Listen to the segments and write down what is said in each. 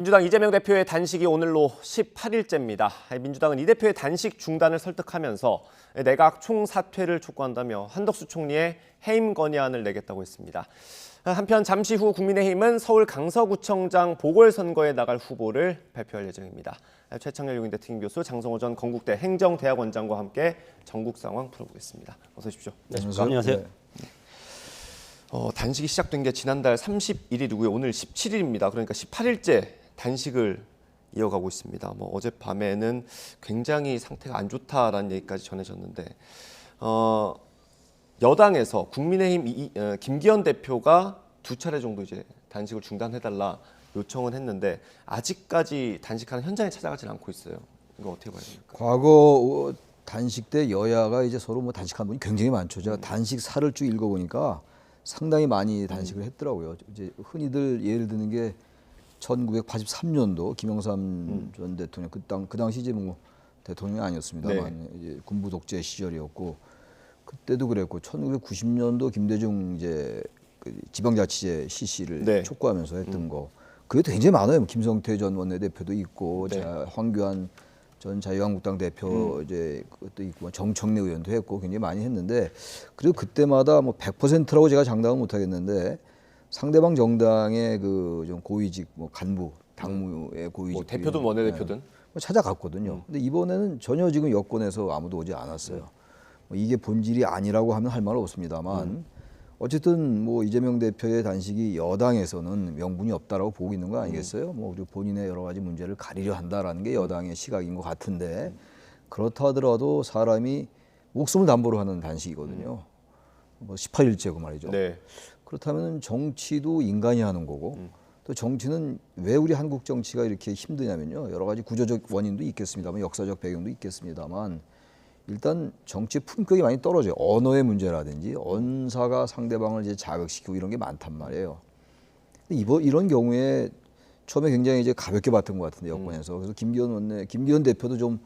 민주당 이재명 대표의 단식이 오늘로 18일째입니다. 민주당은 이 대표의 단식 중단을 설득하면서 내각 총사퇴를 촉구한다며 한덕수 총리의 해임 건의안을 내겠다고 했습니다. 한편 잠시 후 국민의힘은 서울 강서구청장 보궐선거에 나갈 후보를 발표할 예정입니다. 최창렬 용인대 특임교수, 장성호 전 건국대 행정대학원장과 함께 전국 상황 풀어보겠습니다. 어서 오십시오. 네, 안녕하세요. 네. 단식이 시작된 게 지난달 31일이고요. 오늘 17일입니다. 그러니까 18일째 단식을 이어가고 있습니다. 어젯밤에는 굉장히 상태가 안 좋다라는 얘기까지 전해졌는데 여당에서 국민의힘 김기현 대표가 두 차례 정도 이제 단식을 중단해달라 요청은 했는데 아직까지 단식하는 현장에 찾아가지는 않고 있어요. 이거 어떻게 봐야 됩니까? 과거 단식 때 여야가 이제 서로 단식한 분이 굉장히 많죠. 제가 단식 사를 쭉 읽어보니까 상당히 많이 단식을 했더라고요. 이제 흔히들 예를 드는 게 1983년도 김영삼 전 대통령 그 당시 이제 대통령이 아니었습니다만 이제 군부 독재 시절이었고 그때도 그랬고 1990년도 김대중 이제 지방자치제 실시를 촉구하면서 했던 거 그게 굉장히 많아요. 김성태 전 원내대표도 있고 황교안 전 자유한국당 대표 이제 그것도 있고 정청래 의원도 했고 굉장히 많이 했는데 그리고 그때마다 100%라고 제가 장담은 못 하겠는데 상대방 정당의 그 좀 고위직 간부 당무의 고위직 대표든 원내대표든 찾아갔거든요. 근데 이번에는 전혀 지금 여권에서 아무도 오지 않았어요. 이게 본질이 아니라고 하면 할 말은 없습니다만 어쨌든 이재명 대표의 단식이 여당에서는 명분이 없다라고 보고 있는 거 아니겠어요? 그리고 본인의 여러 가지 문제를 가리려 한다라는 게 여당의 시각인 것 같은데 그렇다 하더라도 사람이 목숨을 담보로 하는 단식이거든요. 18일째고 말이죠. 그렇다면 정치도 인간이 하는 거고 또 정치는 왜 우리 한국 정치가 이렇게 힘드냐면요. 여러 가지 구조적 원인도 있겠습니다만 역사적 배경도 있겠습니다만 일단 정치 품격이 많이 떨어져요. 언어의 문제라든지 언사가 상대방을 이제 자극시키고 이런 게 많단 말이에요. 이런 경우에 처음에 굉장히 이제 가볍게 봤던 것 같은데 여권에서 그래서 김기현 대표도 좀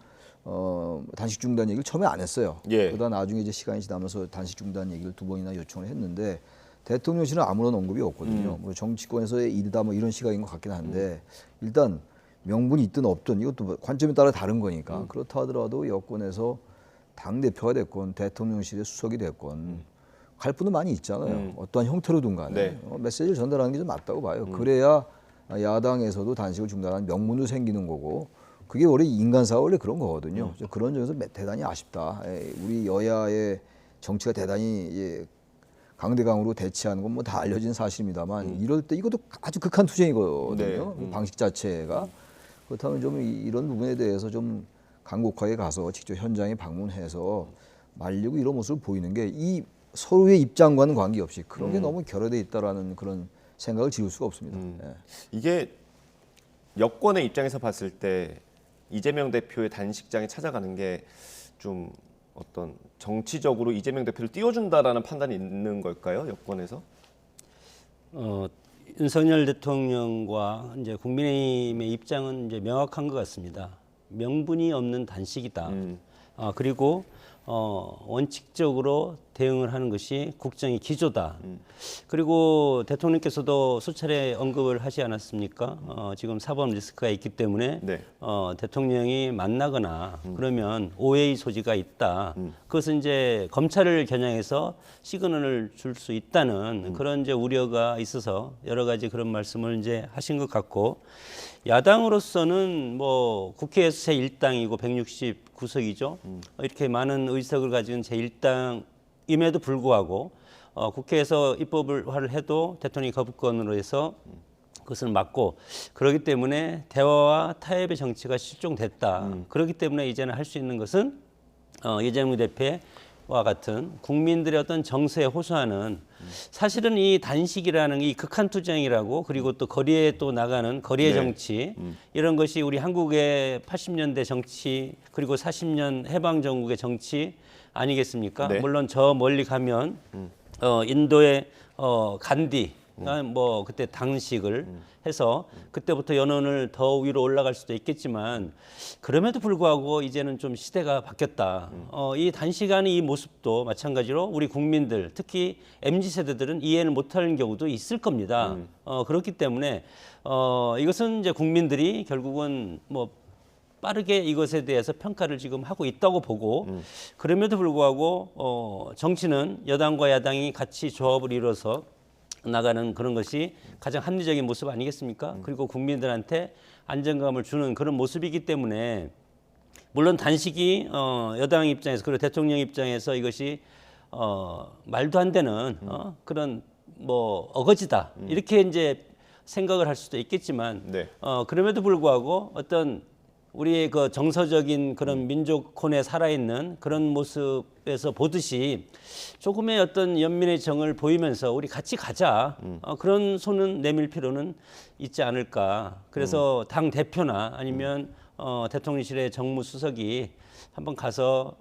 단식 중단 얘기를 처음에 안 했어요. 그러다 나중에 이제 시간이 지나면서 단식 중단 얘기를 두 번이나 요청을 했는데 대통령실은 아무런 언급이 없거든요. 정치권에서의 일이다 이런 시각인 것 같긴 한데 일단 명분이 있든 없든 이것도 관점에 따라 다른 거니까 그렇다 하더라도 여권에서 당 대표가 됐건 대통령실의 수석이 됐건 갈등도 많이 있잖아요. 어떠한 형태로든 간에 메시지를 전달하는 게 좀 맞다고 봐요. 그래야 야당에서도 단식을 중단하는 명분도 생기는 거고 그게 원래 인간사가 원래 그런 거거든요. 그런 점에서 대단히 아쉽다. 우리 여야의 정치가 대단히 강대강으로 대치하는 건 다 알려진 사실입니다만 이럴 때 이것도 아주 극한 투쟁이거든요. 방식 자체가. 그렇다면 좀 이런 부분에 대해서 좀 강곡하게 가서 직접 현장에 방문해서 말리고 이런 모습을 보이는 게 이 서로의 입장과는 관계없이 그런 게 너무 결여돼 있다라는 그런 생각을 지울 수가 없습니다. 이게 여권의 입장에서 봤을 때 이재명 대표의 단식장에 찾아가는 게 좀 어떤 정치적으로 이재명 대표를 띄워준다라는 판단이 있는 걸까요? 여권에서? 윤석열 대통령과 이제 국민의힘의 입장은 이제 명확한 것 같습니다. 명분이 없는 단식이다. 그리고 원칙적으로 대응을 하는 것이 국정의 기조다. 그리고 대통령께서도 수차례 언급을 하지 않았습니까? 지금 사법 리스크가 있기 때문에 대통령이 만나거나 그러면 오해의 소지가 있다. 그것은 이제 검찰을 겨냥해서 시그널을 줄 수 있다는 그런 이제 우려가 있어서 여러 가지 그런 말씀을 이제 하신 것 같고 야당으로서는 국회에서 제1당이고 169석이죠. 이렇게 많은 의석을 가진 제1당임에도 불구하고 국회에서 입법을 해도 대통령이 거부권으로 해서 그것을 막고 그렇기 때문에 대화와 타협의 정치가 실종됐다. 그렇기 때문에 이제는 할 수 있는 것은 이재명 대표와 같은 국민들의 어떤 정서에 호소하는 사실은 이 단식이라는 이 극한 투쟁이라고 그리고 또 거리에 또 나가는 거리의 정치 이런 것이 우리 한국의 80년대 정치 그리고 40년 해방 정국의 정치 아니겠습니까? 물론 저 멀리 가면 인도의 간디 뭐 그때 당식을 해서 그때부터 연원을 더 위로 올라갈 수도 있겠지만 그럼에도 불구하고 이제는 좀 시대가 바뀌었다. 이 단시간의 이 모습도 마찬가지로 우리 국민들 특히 MZ 세대들은 이해를 못하는 경우도 있을 겁니다. 그렇기 때문에 이것은 이제 국민들이 결국은 뭐 빠르게 이것에 대해서 평가를 지금 하고 있다고 보고 그럼에도 불구하고 정치는 여당과 야당이 같이 조합을 이뤄서 나가는 그런 것이 가장 합리적인 모습 아니겠습니까? 그리고 국민들한테 안정감을 주는 그런 모습이기 때문에 물론 단식이 여당 입장에서 그리고 대통령 입장에서 이것이 말도 안 되는 그런 뭐 어거지다 이렇게 이제 생각을 할 수도 있겠지만 네. 그럼에도 불구하고 어떤 우리의 그 정서적인 그런 민족혼에 살아있는 그런 모습에서 보듯이 조금의 어떤 연민의 정을 보이면서 우리 같이 가자. 그런 손은 내밀 필요는 있지 않을까. 그래서 당 대표나 아니면 대통령실의 정무수석이 한번 가서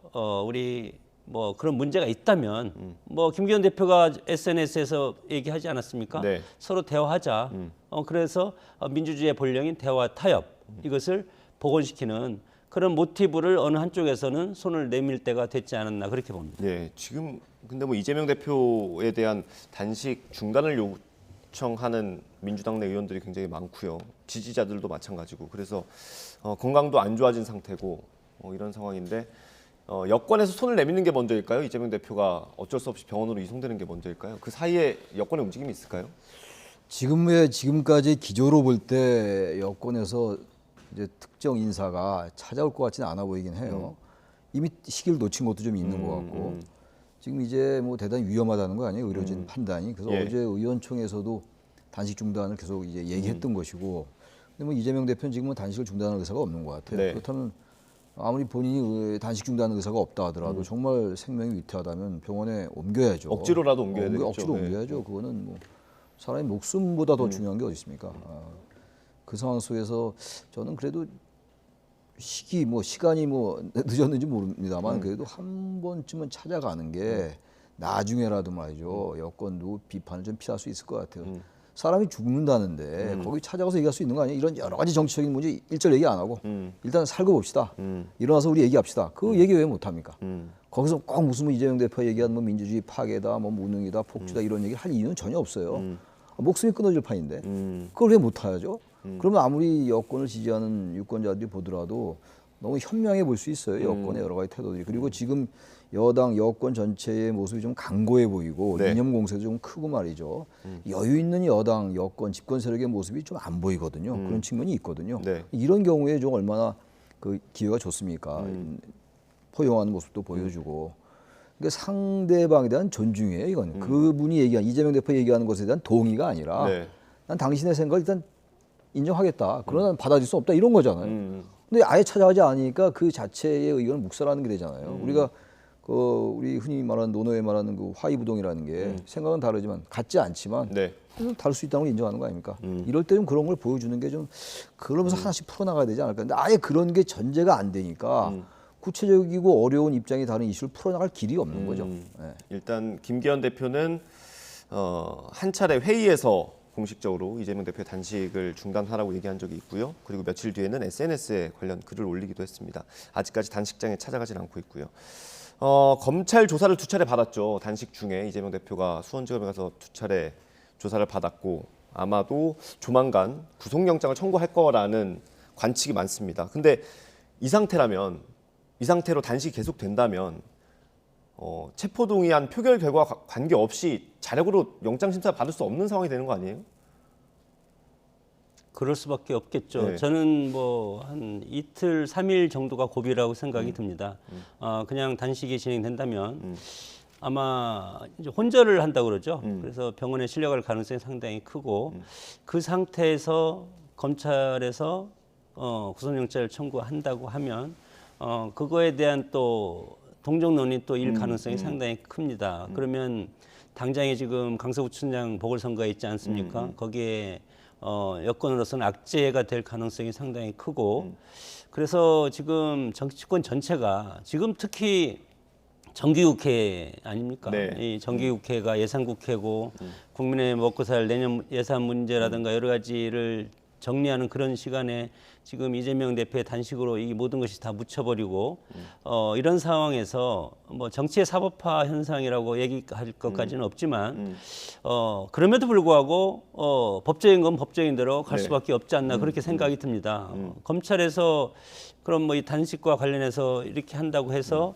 우리 뭐 그런 문제가 있다면 뭐 김기현 대표가 SNS에서 얘기하지 않았습니까? 네. 서로 대화하자. 그래서 민주주의의 본령인 대화 타협 이것을 복원시키는 그런 모티브를 어느 한쪽에서는 손을 내밀 때가 됐지 않았나 그렇게 봅니다. 네, 지금 근데 뭐 이재명 대표에 대한 단식 중단을 요청하는 민주당 내 의원들이 굉장히 많고요. 지지자들도 마찬가지고 그래서 건강도 안 좋아진 상태고 이런 상황인데 여권에서 손을 내미는 게 먼저일까요? 이재명 대표가 어쩔 수 없이 병원으로 이송되는 게 먼저일까요? 그 사이에 여권의 움직임이 있을까요? 지금까지 기조로 볼 때 여권에서 이제 특정 인사가 찾아올 것 같지는 않아 보이긴 해요. 이미 시기를 놓친 것도 좀 있는 것 같고 지금 이제 뭐 대단히 위험하다는 거 아니에요? 의료진 판단이. 그래서 예. 어제 의원총회에서도 단식 중단을 계속 이제 얘기했던 것이고, 근데 뭐 이재명 대표는 지금은 단식을 중단할 의사가 없는 것 같아요. 네. 그렇다면 아무리 본인이 단식 중단 의사가 없다 하더라도 정말 생명이 위태하다면 병원에 옮겨야죠. 억지로라도 옮겨야 되겠죠. 억지로 네. 옮겨야죠. 그거는 뭐 사람의 목숨보다 더 중요한 게 어디 있습니까? 그 상황 속에서 저는 그래도 시간이 뭐 늦었는지 모릅니다만 그래도 한 번쯤은 찾아가는 게 나중에라도 말이죠. 여권도 비판을 좀 피할 수 있을 것 같아요. 사람이 죽는다는데 거기 찾아가서 얘기할 수 있는 거 아니에요? 이런 여러 가지 정치적인 문제 일절 얘기 안 하고 일단 살고 봅시다. 일어나서 우리 얘기합시다. 그 얘기 왜 못합니까? 거기서 꼭 무슨 뭐 이재명 대표 얘기한 뭐 민주주의 파괴다, 뭐 무능이다, 폭주다 이런 얘기 할 이유는 전혀 없어요. 목숨이 끊어질 판인데 그걸 왜 못하죠? 그러면 아무리 여권을 지지하는 유권자들이 보더라도 너무 현명해 볼 수 있어요. 여권의 여러 가지 태도들이. 그리고 지금 여권 전체의 모습이 좀 강고해 보이고 네. 이념 공세도 좀 크고 말이죠. 여유 있는 여권 집권 세력의 모습이 좀 안 보이거든요. 그런 측면이 있거든요. 네. 이런 경우에 좀 얼마나 그 기회가 좋습니까? 포용하는 모습도 보여주고. 그러니까 상대방에 대한 존중이에요. 이건 그분이 얘기한 이재명 대표 얘기하는 것에 대한 동의가 아니라 네. 난 당신의 생각을 일단 인정하겠다. 그러나 난 받아들일 수 없다. 이런 거잖아요. 근데 아예 찾아가지 않으니까 그 자체의 의견을 묵살하는 게 되잖아요. 우리가 우리 흔히 말하는 노노에 말하는 그 화이부동이라는 게 생각은 다르지만 같지 않지만 네. 다를 수 있다는 걸 인정하는 거 아닙니까? 이럴 때 좀 그런 걸 보여주는 게 좀 그러면서 하나씩 풀어나가야 되지 않을까. 근데 아예 그런 게 전제가 안 되니까 구체적이고 어려운 입장이 다른 이슈를 풀어나갈 길이 없는 거죠. 네. 일단 김기현 대표는 한 차례 회의에서 공식적으로 이재명 대표의 단식을 중단하라고 얘기한 적이 있고요. 그리고 며칠 뒤에는 SNS에 관련 글을 올리기도 했습니다. 아직까지 단식장에 찾아가진 않고 있고요. 검찰 조사를 2차례 받았죠. 단식 중에 이재명 대표가 수원지검에 가서 2차례 조사를 받았고 아마도 조만간 구속영장을 청구할 거라는 관측이 많습니다. 근데 이 상태로 단식이 계속된다면 체포동의안 표결 결과와 관계없이 자력으로 영장심사 받을 수 없는 상황이 되는 거 아니에요? 그럴 수밖에 없겠죠. 네. 저는 뭐 한 이틀, 3일 정도가 고비라고 생각이 듭니다. 그냥 단식이 진행된다면 아마 이제 혼절을 한다고 그러죠. 그래서 병원에 실려갈 가능성이 상당히 크고 그 상태에서 검찰에서 구속영장을 청구한다고 하면 그거에 대한 또 동정론이 또 일 가능성이 상당히 큽니다. 그러면 당장에 지금 강서구청장 보궐선거에 있지 않습니까? 거기에 여권으로서는 악재가 될 가능성이 상당히 크고 그래서 지금 정치권 전체가 지금 특히 정기국회 아닙니까? 네. 이 정기국회가 예산국회고 국민의 먹고 살 내년 예산 문제라든가 여러 가지를 정리하는 그런 시간에 지금 이재명 대표의 단식으로 이 모든 것이 다 묻혀버리고 이런 상황에서 뭐 정치의 사법화 현상이라고 얘기할 것까지는 없지만 그럼에도 불구하고 법적인 건 법적인 대로 갈 네. 수밖에 없지 않나 그렇게 생각이 듭니다. 검찰에서 그럼 뭐 이 단식과 관련해서 이렇게 한다고 해서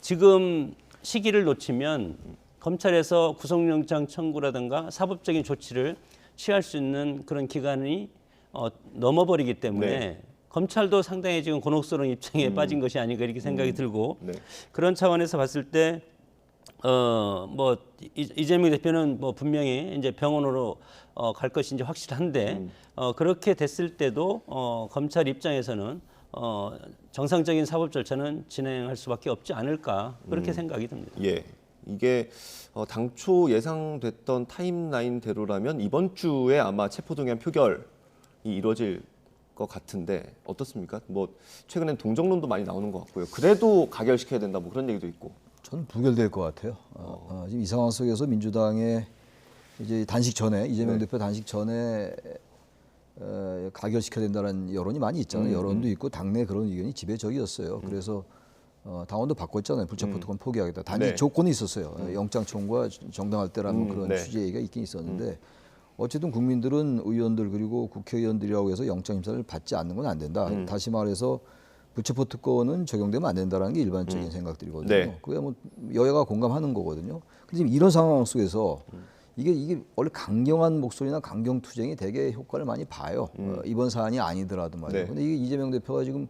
지금 시기를 놓치면 검찰에서 구속영장 청구라든가 사법적인 조치를 취할 수 있는 그런 기간이 넘어버리기 때문에 네. 검찰도 상당히 지금 곤혹스러운 입장에 빠진 것이 아닌가 이렇게 생각이 들고 네. 그런 차원에서 봤을 때 뭐 이재명 대표는 뭐 분명히 이제 병원으로 갈 것이 이제 확실한데 그렇게 됐을 때도 검찰 입장에서는 정상적인 사법 절차는 진행할 수밖에 없지 않을까 그렇게 생각이 듭니다. 예. 이게 당초 예상됐던 타임라인대로라면 이번 주에 아마 체포동의안 표결이 이루어질 것 같은데 어떻습니까? 뭐 최근엔 동정론도 많이 나오는 것 같고요. 그래도 가결시켜야 된다 뭐 그런 얘기도 있고. 저는 부결될 것 같아요. 지금 이 상황 속에서 민주당의 이제 단식 전에 이재명 대표 단식 전에 가결시켜야 된다는 여론이 많이 있잖아요. 여론도 있고 당내 그런 의견이 지배적이었어요. 그래서 당원도 바꿨잖아요. 불체포특권 포기하겠다. 단지 네. 조건이 있었어요. 영장 청구가 정당할 때라는 그런 네. 취지 얘기가 있긴 있었는데 어쨌든 국민들은 의원들 그리고 국회의원들이라고 해서 영장 심사를 받지 않는 건 안 된다. 다시 말해서 불체포특권은 적용되면 안 된다는 게 일반적인 생각들이거든요. 네. 그게 뭐 여야가 공감하는 거거든요. 근데 지금 이런 상황 속에서 이게 원래 강경한 목소리나 강경 투쟁이 되게 효과를 많이 봐요. 이번 사안이 아니더라도 말이에요. 네. 근데 이게 이재명 대표가 지금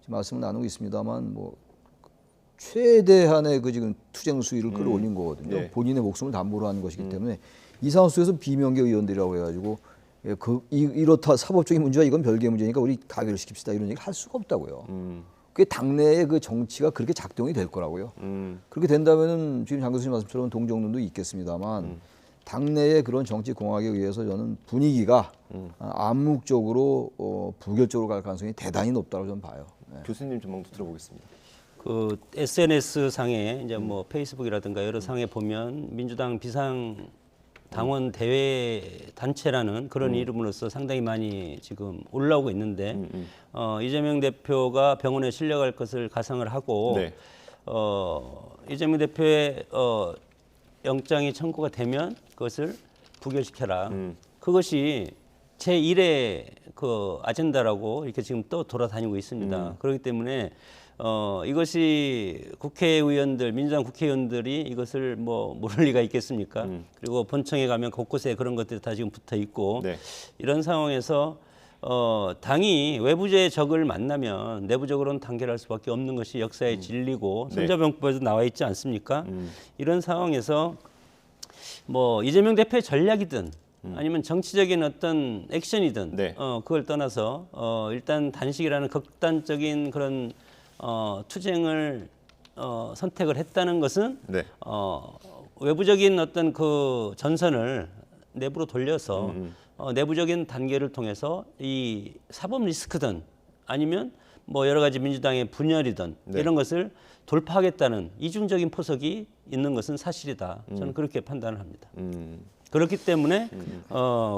말씀을 나누고 있습니다만 뭐 최대한의 그 지금 투쟁 수위를 끌어올린 거거든요. 네. 본인의 목숨을 담보로 하는 것이기 때문에 이 상황 속에서 비명계 의원들이라고 해가지고 이렇다 사법적인 문제와 이건 별개의 문제니까 우리 가결을 시킵시다 이런 얘기 할 수가 없다고요. 그게 당내의 그 정치가 그렇게 작동이 될 거라고요. 그렇게 된다면은 지금 장 교수님 말씀처럼 동정론도 있겠습니다만 당내의 그런 정치 공학에 의해서 저는 분위기가 암묵적으로 부결적으로 갈 가능성이 대단히 높다고 저는 봐요. 네. 교수님 전망도 들어보겠습니다. 그 SNS 상에 이제 뭐 페이스북이라든가 여러 상에 보면 민주당 비상 당원 대회 단체라는 그런 이름으로서 상당히 많이 지금 올라오고 있는데 이재명 대표가 병원에 실려갈 것을 가상을 하고 네. 이재명 대표의 영장이 청구가 되면 그것을 부결시켜라. 그것이 제1의 그 아젠다라고 이렇게 지금 또 돌아다니고 있습니다. 그렇기 때문에 이것이 국회의원들, 민주당 국회의원들이 이것을 뭐 모를 리가 있겠습니까? 그리고 본청에 가면 곳곳에 그런 것들이 다 지금 붙어 있고 네. 이런 상황에서 당이 외부의 적을 만나면 내부적으로는 단결할 수밖에 없는 것이 역사의 진리고 네. 손자병법에도 나와 있지 않습니까? 이런 상황에서 뭐 이재명 대표의 전략이든 아니면 정치적인 어떤 액션이든 네. 그걸 떠나서 일단 단식이라는 극단적인 그런 투쟁을 선택을 했다는 것은 네. 외부적인 어떤 그 전선을 내부로 돌려서 내부적인 단계를 통해서 이 사법 리스크든 아니면 뭐 여러 가지 민주당의 분열이든 네. 이런 것을 돌파하겠다는 이중적인 포석이 있는 것은 사실이다. 저는 그렇게 판단을 합니다. 그렇기 때문에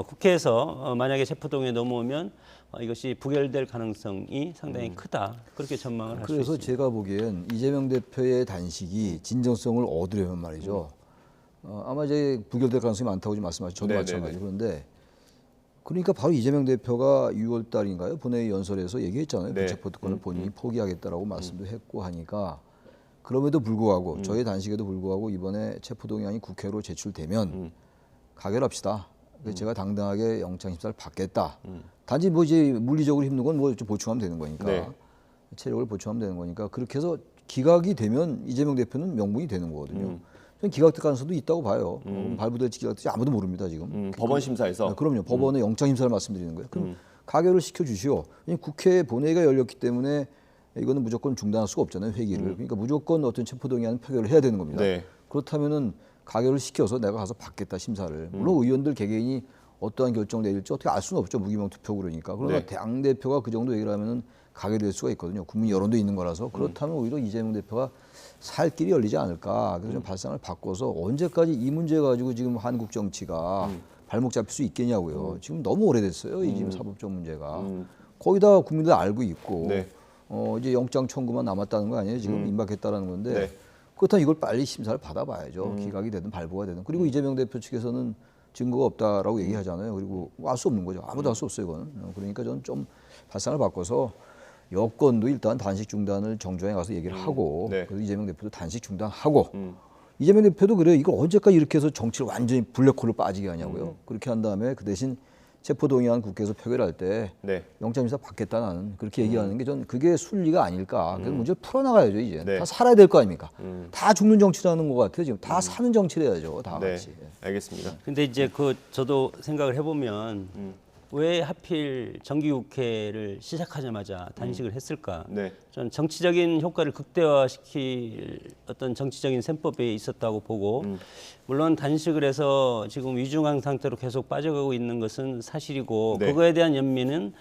국회에서 만약에 체포동의에 넘어오면 이것이 부결될 가능성이 상당히 크다. 그렇게 전망을 할 수 그래서 있습니다. 제가 보기엔 이재명 대표의 단식이 진정성을 얻으려면 말이죠. 아마 이제 부결될 가능성이 많다고 지금 말씀하셨죠. 저도 네네네. 마찬가지고 그런데 그러니까 바로 이재명 대표가 6월 달인가요? 본회의 연설에서 얘기했잖아요. 네. 불체포특권을 본인이 포기하겠다라고 말씀도 했고 하니까 그럼에도 불구하고 저의 단식에도 불구하고 이번에 체포동의안이 국회로 제출되면 가결합시다. 그래서 제가 당당하게 영장심사를 받겠다. 단지 뭐 이제 물리적으로 힘든 건 뭐 보충하면 되는 거니까 네. 체력을 보충하면 되는 거니까 그렇게 해서 기각이 되면 이재명 대표는 명분이 되는 거거든요. 저는 기각될 가능성도 있다고 봐요. 발부될지 기각될지 아무도 모릅니다 지금. 법원 심사에서 네, 그럼요. 법원의 영장 심사를 말씀드리는 거예요. 그럼 가결을 시켜주시오. 왜냐면 국회 본회의가 열렸기 때문에 이거는 무조건 중단할 수가 없잖아요 회기를. 그러니까 무조건 어떤 체포동의안 표결을 해야 되는 겁니다. 네. 그렇다면은 가결을 시켜서 내가 가서 받겠다 심사를. 물론 의원들 개개인이 어떠한 결정 내릴지 어떻게 알 수는 없죠. 무기명 투표 그러니까. 그러나 네. 당 대표가 그 정도 얘기를 하면은 가게 될 수가 있거든요. 국민 여론도 있는 거라서 그렇다면 오히려 이재명 대표가 살 길이 열리지 않을까. 그래서 좀 발상을 바꿔서 언제까지 이 문제 가지고 지금 한국 정치가 발목 잡힐 수 있겠냐고요. 지금 너무 오래됐어요. 이 지금 사법적 문제가 거의 다 국민들 알고 있고 네. 이제 영장 청구만 남았다는 거 아니에요. 지금 임박했다라는 건데 네. 그렇다면 이걸 빨리 심사를 받아봐야죠. 기각이 되든 발부가 되든. 그리고 이재명 대표 측에서는 증거가 없다라고 얘기하잖아요. 그리고 알 수 없는 거죠. 아무도 할 수 없어요, 이거는. 그러니까 저는 좀 발상을 바꿔서 여권도 일단 단식 중단을 정주행에 가서 얘기를 하고 네. 그래서 이재명 대표도 단식 중단하고 이재명 대표도 그래요. 이걸 언제까지 이렇게 해서 정치를 완전히 블랙홀로 빠지게 하냐고요. 그렇게 한 다음에 그 대신 체포동의안 국회에서 표결할 때 네. 영장심사 받겠다 나는 그렇게 얘기하는 게 전 그게 순리가 아닐까. 그래서 문제를 풀어나가야죠 이제. 네. 다 살아야 될 거 아닙니까? 다 죽는 정치라는 것 같아요. 지금 다 사는 정치를 해야죠. 다 네. 같이. 알겠습니다. 근데 이제 그 저도 생각을 해보면 왜 하필 정기국회를 시작하자마자 단식을 했을까? 네. 저는 정치적인 효과를 극대화시킬 어떤 정치적인 셈법이 있었다고 보고 물론 단식을 해서 지금 위중한 상태로 계속 빠져가고 있는 것은 사실이고 네. 그거에 대한 연민은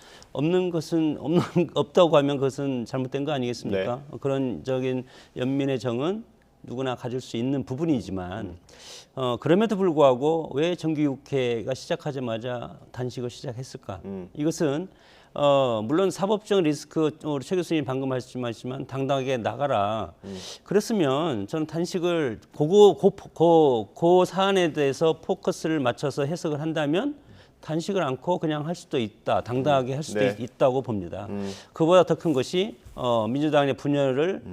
없다고 하면 그것은 잘못된 거 아니겠습니까? 그런 적인 연민의 정은 누구나 가질 수 있는 부분이지만 그럼에도 불구하고 왜 정기국회가 시작하자마자 단식을 시작했을까? 이것은 물론 사법적 리스크 우리 최 교수님 방금 말씀하셨지만 당당하게 나가라. 그랬으면 저는 단식을 그 사안에 대해서 포커스를 맞춰서 해석을 한다면 단식을 않고 그냥 할 수도 있다. 당당하게 할 수도 네. 있다고 봅니다. 그보다 더 큰 것이 민주당의 분열을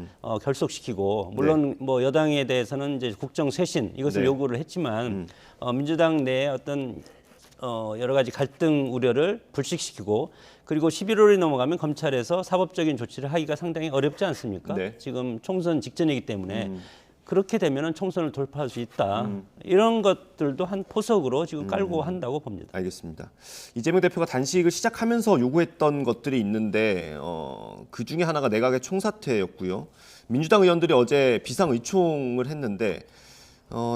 결속시키고 물론 뭐 여당에 대해서는 이제 국정 쇄신 이것을 네. 요구를 했지만 민주당 내에 어떤 여러 가지 갈등 우려를 불식시키고 그리고 11월이 넘어가면 검찰에서 사법적인 조치를 하기가 상당히 어렵지 않습니까? 네. 지금 총선 직전이기 때문에 그렇게 되면은 총선을 돌파할 수 있다. 이런 것들도 한 포석으로 지금 깔고 한다고 봅니다. 알겠습니다. 이재명 대표가 단식을 시작하면서 요구했던 것들이 있는데 그 중에 하나가 내각의 총사퇴였고요. 민주당 의원들이 어제 비상의총을 했는데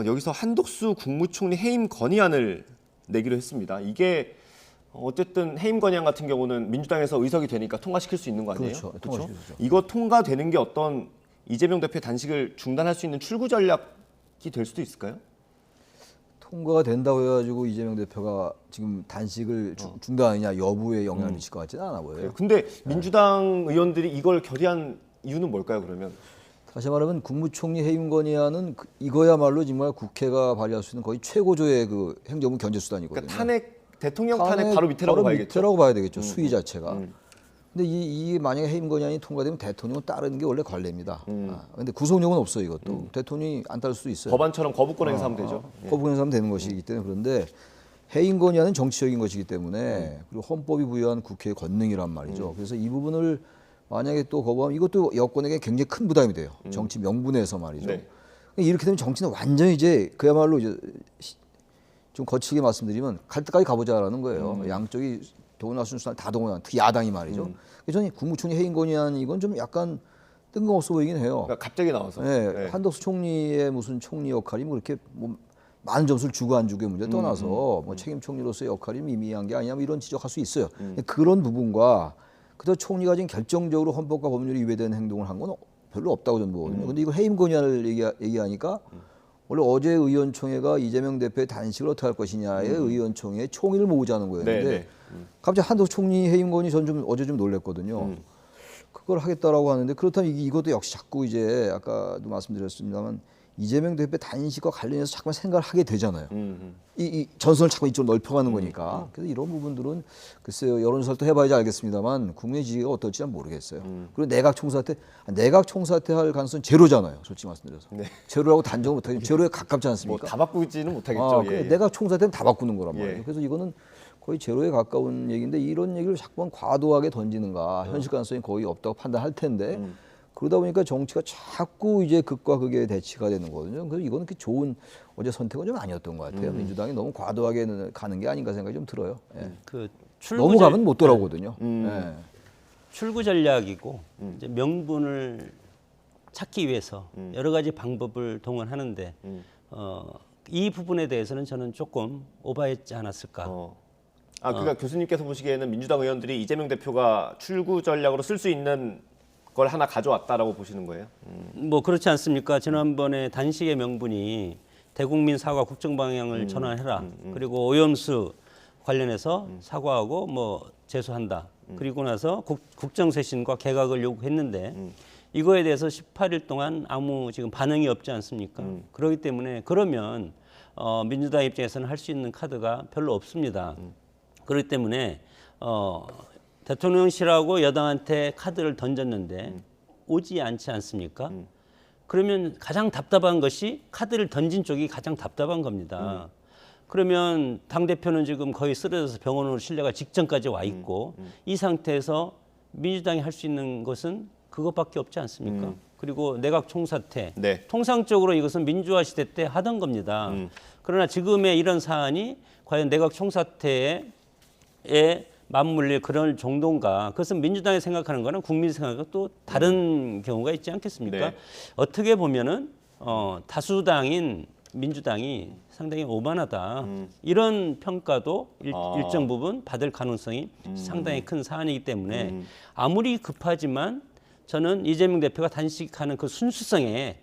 여기서 한덕수 국무총리 해임 건의안을 내기로 했습니다. 이게 어쨌든 해임 건의안 같은 경우는 민주당에서 의석이 되니까 통과시킬 수 있는 거 아니에요? 그렇죠. 통과시킬 수 있죠. 이거 통과되는 게 어떤 이재명 대표의 단식을 중단할 수 있는 출구 전략이 될 수도 있을까요? 통과가 된다고 해가지고 이재명 대표가 지금 단식을 중단하느냐 여부에 영향을 미칠 것 같지는 않아 보여요. 근데 민주당 의원들이 이걸 결의한 이유는 뭘까요, 그러면? 다시 말하면 국무총리 해임 건의안은 이거야말로 정말 국회가 발의할 수 있는 거의 최고조의 그 행정부 견제 수단이거든요. 그러니까 대통령 탄핵 바로 밑에라고 봐야겠죠. 밑에라고 봐야 되겠죠. 수위 자체가. 근데 이 만약에 해임 건의안이 통과되면 대통령은 따르는 게 원래 관례입니다. 근데 구속력은 없어요, 이것도. 대통령이 안 따를 수도 있어요. 법안처럼 거부권 행사하면 되죠. 거부권 행사하면 되는 것이기 때문에 그런데 해임 건의안은 정치적인 것이기 때문에 그리고 헌법이 부여한 국회의 권능이란 말이죠. 그래서 이 부분을 만약에 또 거부하면 이것도 여권에게 굉장히 큰 부담이 돼요. 정치 명분에서 말이죠. 네. 이렇게 되면 정치는 완전히 이제 그야말로 이제 좀 거칠게 말씀드리면 갈 때까지 가보자라는 거예요. 양쪽이 동원할 순수한 다 동원한 특히 야당이 말이죠. 그래서 저는 국무총리 해임 건의안 이건 좀 약간 뜬금없어 보이긴 해요. 그러니까 갑자기 나와서. 네, 네. 한덕수 총리의 무슨 총리 역할이 뭐 그렇게 뭐 많은 점수를 주고 안 주고의 문제 떠나서 뭐 책임 총리로서의 역할이 미미한 게 아니냐 뭐 이런 지적할 수 있어요. 근데 그런 부분과 그저 총리가 지금 결정적으로 헌법과 법률이 위배되는 행동을 한 건 별로 없다고 저는 보거든요. 근데 이거 해임 건의안을 얘기하니까 원래 어제 의원총회가 이재명 대표의 단식을 어떻게 할 것이냐의 의원총회에 총의를 모으자는 거였는데 네. 갑자기 한덕수 총리 해임 건의 전 좀 어제 좀 놀랬거든요. 그걸 하겠다라고 하는데 그렇다면 이것도 역시 자꾸 이제 아까도 말씀드렸습니다만 이재명 대표 단식과 관련해서 자꾸만 생각을 하게 되잖아요. 이 전선을 자꾸 이쪽으로 넓혀가는 거니까. 그래서 이런 부분들은 글쎄요 여론조사도 해봐야지 알겠습니다만 국민의 지지가 어떨지 잘 모르겠어요. 그리고 내각 총사퇴할 가능성은 제로잖아요. 솔직히 말씀드려서. 네. 제로라고 단정을 못하겠 제로에 가깝지 뭐 않습니까? 다 바꾸지는 못하겠죠. 그래, 내각 총사퇴는 다 바꾸는 거란 말이에요. 예. 그래서 이거는 거의 제로에 가까운 얘기인데 이런 얘기를 자꾸만 과도하게 던지는가 현실 가능성이 거의 없다고 판단할 텐데 그러다 보니까 정치가 자꾸 이제 극과 극의 대치가 되는 거거든요. 그래서 이거는 그 좋은 어제 선택은 좀 아니었던 것 같아요. 민주당이 너무 과도하게 가는 게 아닌가 생각이 좀 들어요. 예. 그 너무 가면 못 돌아오거든요. 예. 출구 전략이고 이제 명분을 찾기 위해서 여러 가지 방법을 동원하는데 이 부분에 대해서는 저는 조금 오버했지 않았을까. 그러니까 교수님께서 보시기에는 민주당 의원들이 이재명 대표가 출구 전략으로 쓸 수 있는 걸 하나 가져왔다라고 보시는 거예요? 뭐 그렇지 않습니까? 지난번에 단식의 명분이 대국민 사과 국정 방향을 전환해라. 그리고 오염수 관련해서 사과하고 뭐 제소한다. 그리고 나서 국정 쇄신과 개각을 요구했는데 이거에 대해서 18일 동안 아무 지금 반응이 없지 않습니까? 그렇기 때문에 그러면 민주당 입장에서는 할 수 있는 카드가 별로 없습니다. 그렇기 때문에 대통령실하고 여당한테 카드를 던졌는데 오지 않지 않습니까? 그러면 가장 답답한 것이 카드를 던진 쪽이 가장 답답한 겁니다. 그러면 당대표는 지금 거의 쓰러져서 병원으로 실려갈 직전까지 와 있고 이 상태에서 민주당이 할 수 있는 것은 그것밖에 없지 않습니까? 그리고 내각 총사퇴. 네. 통상적으로 이것은 민주화 시대 때 하던 겁니다. 그러나 지금의 이런 사안이 과연 내각 총사퇴에 맞물릴 그런 정도인가? 그것은 민주당이 생각하는 거는 국민이 생각하고 또 다른 경우가 있지 않겠습니까? 네. 어떻게 보면은 다수당인 민주당이 상당히 오만하다. 이런 평가도 일정 부분 받을 가능성이 상당히 큰 사안이기 때문에 아무리 급하지만 저는 이재명 대표가 단식하는 그 순수성에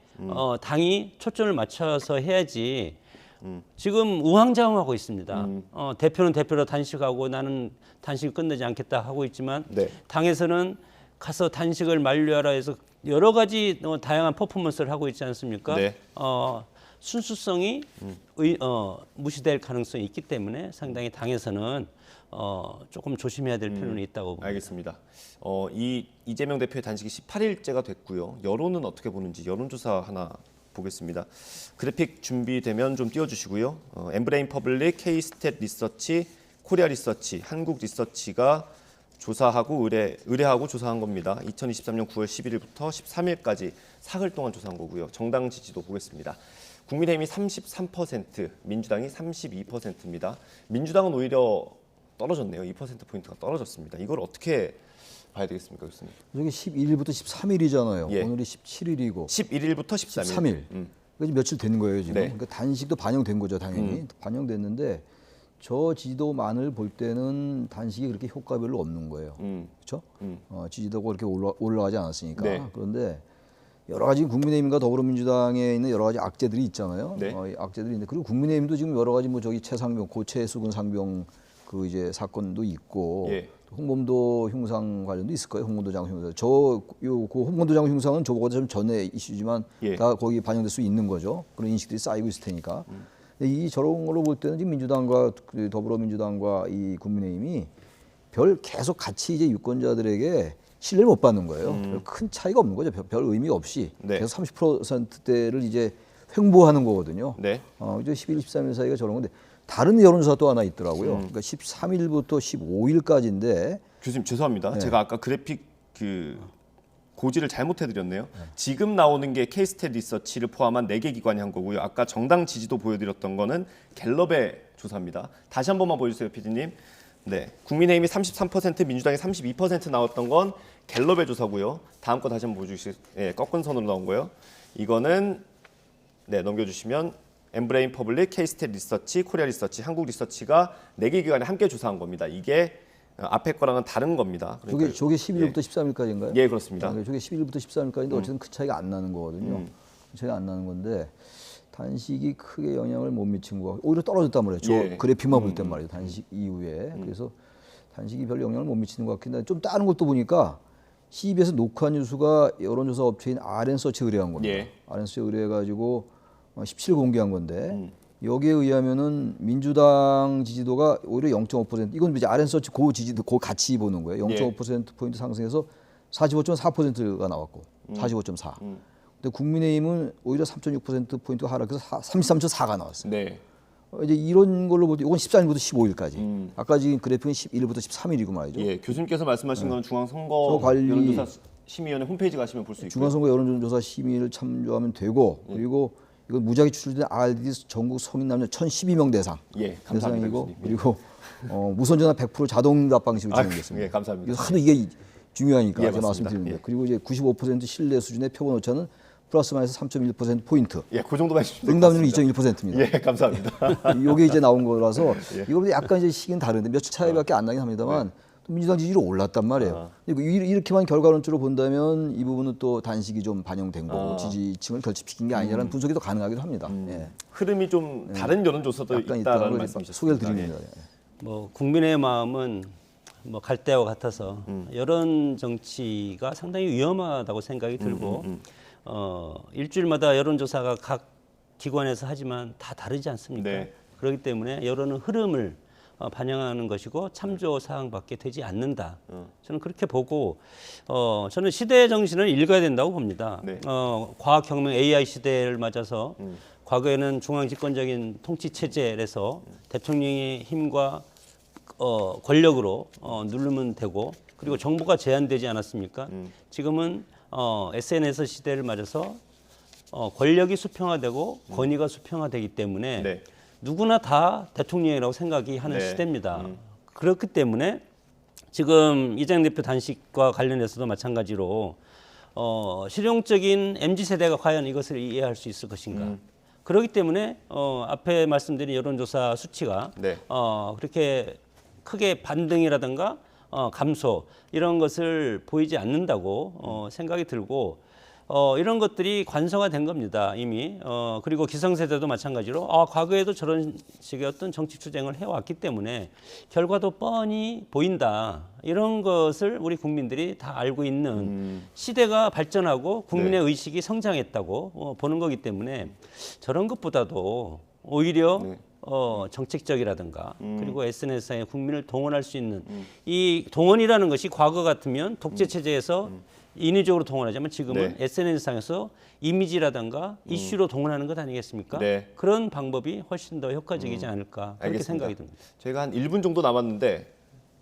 당이 초점을 맞춰서 해야지. 지금 우왕좌왕하고 있습니다. 대표는 대표로 단식하고 나는 단식을 끝내지 않겠다 하고 있지만 네. 당에서는 가서 단식을 만료하라 해서 여러 가지 다양한 퍼포먼스를 하고 있지 않습니까? 네. 순수성이 무시될 가능성이 있기 때문에 상당히 당에서는 조금 조심해야 될 필요는 있다고 봅니다. 알겠습니다. 이 이재명 대표의 단식이 18일째가 됐고요. 여론은 어떻게 보는지 여론조사 하나 보겠습니다. 그래픽 준비되면 좀 띄워주시고요. 엠브레인 퍼블릭, K스탯 리서치, 코리아 리서치, 한국 리서치가 조사하고 의뢰하고 조사한 겁니다. 2023년 9월 11일부터 13일까지 사흘 동안 조사한 거고요. 정당 지지도 보겠습니다. 국민의힘이 33%, 민주당이 32%입니다. 민주당은 오히려 떨어졌네요. 2%포인트가 떨어졌습니다. 이걸 어떻게 봐야 되겠습니까, 교수님? 저기 11일부터 13일이잖아요. 예. 오늘이 17일이고 11일부터 13일. 13일. 그러니까 며칠 된 거예요 지금. 네. 그러니까 단식도 반영된 거죠 당연히. 반영됐는데 저 지지도만을 볼 때는 단식이 그렇게 효과 별로 없는 거예요. 그렇죠? 지지도가 그렇게 올라가지 않았으니까. 네. 그런데 여러 가지 국민의힘과 더불어민주당에 있는 여러 가지 악재들이 있잖아요. 네. 악재들이 있는데 그리고 국민의힘도 지금 여러 가지 뭐 저기 최상병 고최수근 상병 그 이제 사건도 있고 예. 홍범도 흉상 관련도 있을 거예요. 홍범도 장군 흉상. 그 홍범도 장군 흉상은 저보다 좀 전에 이슈지만 예. 다 거기 반영될 수 있는 거죠. 그런 인식들이 쌓이고 있을 테니까. 근데 이 저런 걸로 볼 때는 지금 민주당과 그 더불어민주당과 이 국민의힘이 계속 같이 이제 유권자들에게 신뢰를 못 받는 거예요. 별 큰 차이가 없는 거죠. 별 의미 없이 네. 계속 30%대를 이제 횡보하는 거거든요. 네. 이제 11일, 13일 사이가 저런 건데 다른 여론조사 또 하나 있더라고요. 그러니까 13일부터 15일까지인데 교수님 죄송합니다. 네. 제가 아까 그래픽 고지를 잘못해드렸네요. 지금 나오는 게 K스탯 리서치를 포함한 4개 기관이 한 거고요. 아까 정당 지지도 보여드렸던 거는 갤럽의 조사입니다. 다시 한 번만 보여주세요, PD님. 네, 국민의힘이 33%, 민주당이 32% 나왔던 건 갤럽의 조사고요. 다음 거 다시 한번 보여주시죠. 네, 꺾은 선으로 나온 거요. 이거는 넘겨주시면 엠브레인 퍼블릭, K스탯 리서치, 코리아 리서치, 한국 리서치가 4개 기관이 함께 조사한 겁니다. 이게 앞에 거랑은 다른 겁니다. 그러니까 저게 11일부터 13일까지인가요? 예, 그렇습니다. 저게 11일부터 13일까지인데 어쨌든 큰 차이가 안 나는 거거든요. 차이가 안 나는 건데 단식이 크게 영향을 못 미친 거 오히려 떨어졌단 말이에요. 저 예. 그래픽만 볼 땐 말이에요. 단식 이후에. 그래서 단식이 별 영향을 못 미치는 것 같긴 한데 좀 다른 것도 보니까 CBS 녹화 뉴스가 여론조사 업체인 RN서치 의뢰한 겁니다. 예. RN서치 의뢰해가지고 17일 공개한 건데 여기에 의하면은 민주당 지지도가 오히려 0.5% 이건 이제 RN서치 고 지지도 고 같이 보는 거예요. 0.5% 포인트 상승해서 45.4%가 나왔고 45.4. 근데 국민의힘은 오히려 3.6% 포인트 하락해서 33.4가 나왔어요. 네. 이제 이런 걸로 볼 때 이건 14일부터 15일까지. 아까 지금 그래픽은 11일부터 13일이고 말이죠. 예, 교수님께서 말씀하신 건 중앙선거 저 관리- 여론조사 심의위원회 홈페이지 가시면 볼 수 있고요. 중앙선거 여론조사 심의를 참조하면 되고 그리고 이건 무작위 추출된 RDD 전국 성인 남녀 1,012명 대상 예, 감사합니다, 대상이고 교수님. 그리고 무선전화 100% 자동답 방식으로 진행됐습니다. 예, 감사합니다. 이거 하도 이게 중요하니까 예, 제가 맞습니다. 말씀드리는데 예. 그리고 이제 95% 신뢰 수준의 표본 오차는 플러스 마이너스 3.1% 포인트. 예, 그 정도만 해주시면 응답률은 되겠습니다. 2.1%입니다. 예, 감사합니다. 이게 이제 나온 거라서 예. 이거보다 약간 이제 시기는 다른데 며칠 차이밖에 안 나긴 합니다만 또 민주당 지지율이 올랐단 말이에요. 이렇게만 결과론적으로 본다면 이 부분은 또 단식이 좀 반영된 거고 지지층을 결집시킨 게 아니냐는 분석이 더 가능하기도 합니다. 예. 흐름이 좀 다른 여론조사도 약간 있다라는 있다는 걸 말씀이셨습니다. 소개를 드립니다. 예. 예. 뭐 국민의 마음은 뭐 갈대와 같아서 여론 정치가 상당히 위험하다고 생각이 들고 일주일마다 여론조사가 각 기관에서 하지만 다 다르지 않습니까? 네. 그렇기 때문에 여론은 흐름을 반영하는 것이고 참조 사항밖에 되지 않는다. 저는 그렇게 보고 저는 시대 정신을 읽어야 된다고 봅니다. 네. 과학혁명 AI 시대를 맞아서 과거에는 중앙집권적인 통치 체제에서 대통령의 힘과 권력으로 누르면 되고 그리고 정보가 제한되지 않았습니까? 지금은 SNS 시대를 맞아서 권력이 수평화되고 권위가 수평화되기 때문에 네. 누구나 다 대통령이라고 생각이 하는 네. 시대입니다. 그렇기 때문에 지금 이재명 대표 단식과 관련해서도 마찬가지로 실용적인 MZ세대가 과연 이것을 이해할 수 있을 것인가. 그렇기 때문에 앞에 말씀드린 여론조사 수치가 네. 그렇게 크게 반등이라든가 감소 이런 것을 보이지 않는다고 생각이 들고 이런 것들이 관성화된 겁니다 이미. 그리고 기성세대도 마찬가지로 과거에도 저런 식의 어떤 정치 투쟁을 해왔기 때문에 결과도 뻔히 보인다. 이런 것을 우리 국민들이 다 알고 있는 시대가 발전하고 국민의 네. 의식이 성장했다고 보는 거기 때문에 저런 것보다도 오히려 네. 정책적이라든가 그리고 SNS상에 국민을 동원할 수 있는 이 동원이라는 것이 과거 같으면 독재 체제에서 인위적으로 동원하자면 지금은 네. SNS상에서 이미지라든가 이슈로 동원하는 것 아니겠습니까? 네. 그런 방법이 훨씬 더 효과적이지 않을까 그렇게 알겠습니다. 생각이 듭니다. 저희가 한 1분 정도 남았는데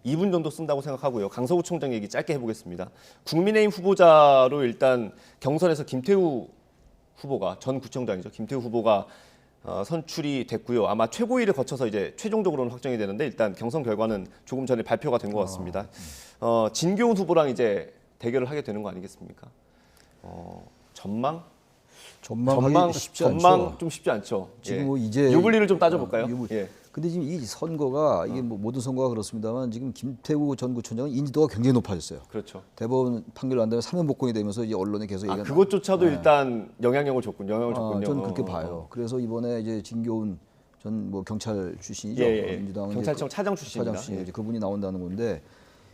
2분 정도 쓴다고 생각하고요. 강서구 총장 얘기 짧게 해보겠습니다. 국민의힘 후보자로 일단 경선에서 김태우 후보가 전 구청장이죠. 김태우 후보가 선출이 됐고요. 아마 최고위를 거쳐서 이제 최종적으로는 확정이 되는데 일단 경선 결과는 조금 전에 발표가 된 것 같습니다. 진교훈 후보랑 이제 대결을 하게 되는 거 아니겠습니까? 전망하기 쉽지 않죠. 전망 좀 쉽지 않죠. 지금 뭐 이제 유불리를 좀 따져볼까요? 유불리. 근데 지금 이 선거가 이게 뭐 모든 선거가 그렇습니다만 지금 김태우 전 구청장은 인지도가 굉장히 높아졌어요. 그렇죠. 대법원 판결 난 다음에 사면 복권이 되면서 이 언론에 계속 얘기가 그것조차도 일단 영향을 줬군요. 저는 그렇게 봐요. 그래서 이번에 이제 진교훈 전 뭐 경찰 출신이죠. 예. 민주당은 경찰청 이제 차장 출신입니다. 차장 출신이죠. 예. 그분이 나온다는 건데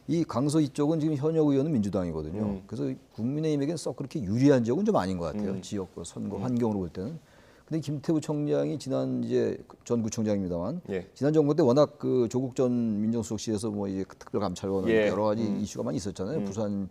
이 강서 이쪽은 지금 현역 의원은 민주당이거든요. 그래서 국민의힘에게는 썩 그렇게 유리한 지역은 좀 아닌 것 같아요. 지역 선거 환경으로 볼 때는. 근데 김태우 청장이 지난 이제 전 구청장입니다만 예. 지난 정부 때 워낙 그 조국 전 민정수석실에서 뭐 이제 특별감찰관 예. 여러 가지 이슈가 많이 있었잖아요. 부산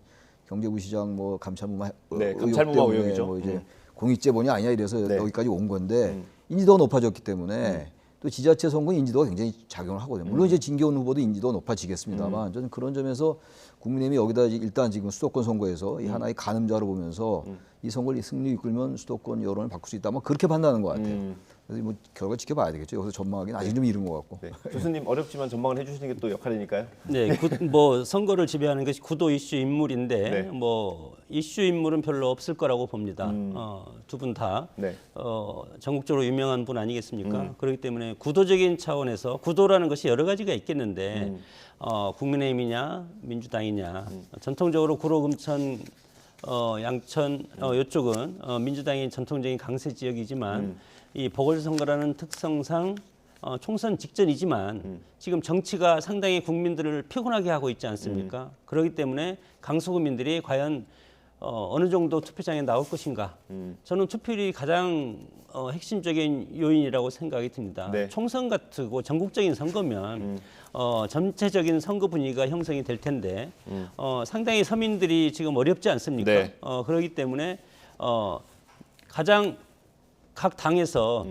경제부시장 뭐 감찰무마 네, 의혹 감찰무마 때문에 의혹이죠. 뭐 이제 공익제보냐 아니냐 이래서 네. 여기까지 온 건데 인지도가 높아졌기 때문에 또 지자체 선거는 인지도가 굉장히 작용을 하거든요. 물론 이제 진교훈 후보도 인지도가 높아지겠습니다만 저는 그런 점에서 국민의힘이 여기다 일단 지금 수도권 선거에서 이 하나의 가늠자로 보면서 이 선거를 승리 이끌면 수도권 여론을 바꿀 수 있다. 뭐 그렇게 판단하는 것 같아요. 그래서 뭐 결과 지켜봐야 되겠죠. 여기서 전망하기는 아직 좀 이른 것 같고. 네. 교수님 어렵지만 전망을 해주시는 게 또 역할이니까요. 네, 뭐 선거를 지배하는 것이 구도 이슈 인물인데 네. 뭐 이슈 인물은 별로 없을 거라고 봅니다. 두 분 다 네. 전국적으로 유명한 분 아니겠습니까? 그렇기 때문에 구도적인 차원에서 구도라는 것이 여러 가지가 있겠는데 국민의힘이냐 민주당이냐 전통적으로 구로 금천 양천 이쪽은 민주당이 전통적인 강세 지역이지만 이 보궐선거라는 특성상 총선 직전이지만 지금 정치가 상당히 국민들을 피곤하게 하고 있지 않습니까? 그렇기 때문에 강서구민들이 과연 어느 정도 투표장에 나올 것인가? 저는 투표율이 가장 핵심적인 요인이라고 생각이 듭니다. 네. 총선 같고 전국적인 선거면 전체적인 선거 분위기가 형성이 될 텐데 상당히 서민들이 지금 어렵지 않습니까? 네. 그렇기 때문에 가장 각 당에서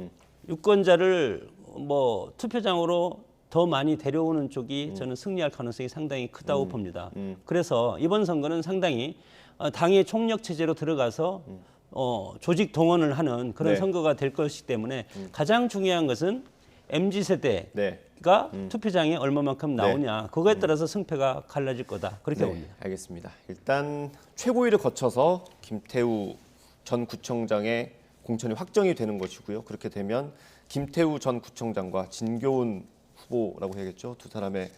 유권자를 뭐 투표장으로 더 많이 데려오는 쪽이 저는 승리할 가능성이 상당히 크다고 봅니다. 그래서 이번 선거는 상당히 당의 총력 체제로 들어가서 조직 동원을 하는 그런 네. 선거가 될 것이기 때문에 가장 중요한 것은 MZ세대가 네. 투표장에 얼마만큼 나오냐 그거에 따라서 승패가 갈라질 거다 그렇게 봅니다. 알겠습니다. 일단 최고위를 거쳐서 김태우 전 구청장의 공천이 확정이 되는 것이고요. 그렇게 되면 김태우 전 구청장과 진교훈 후보라고 해야겠죠. 두 사람의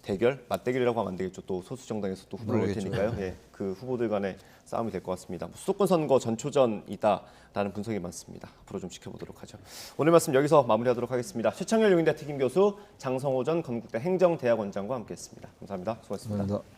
대결, 맞대결이라고 하면 안 되겠죠. 또 소수 정당에서 또 후보를 낼 테니까요. 예, 그 후보들 간의 싸움이 될 것 같습니다. 수도권 선거 전초전이다라는 분석이 많습니다. 앞으로 좀 지켜보도록 하죠. 오늘 말씀 여기서 마무리하도록 하겠습니다. 최창렬 용인대 특임교수, 장성호 전 건국대 행정대학원장과 함께했습니다. 감사합니다. 수고하셨습니다. 감사합니다.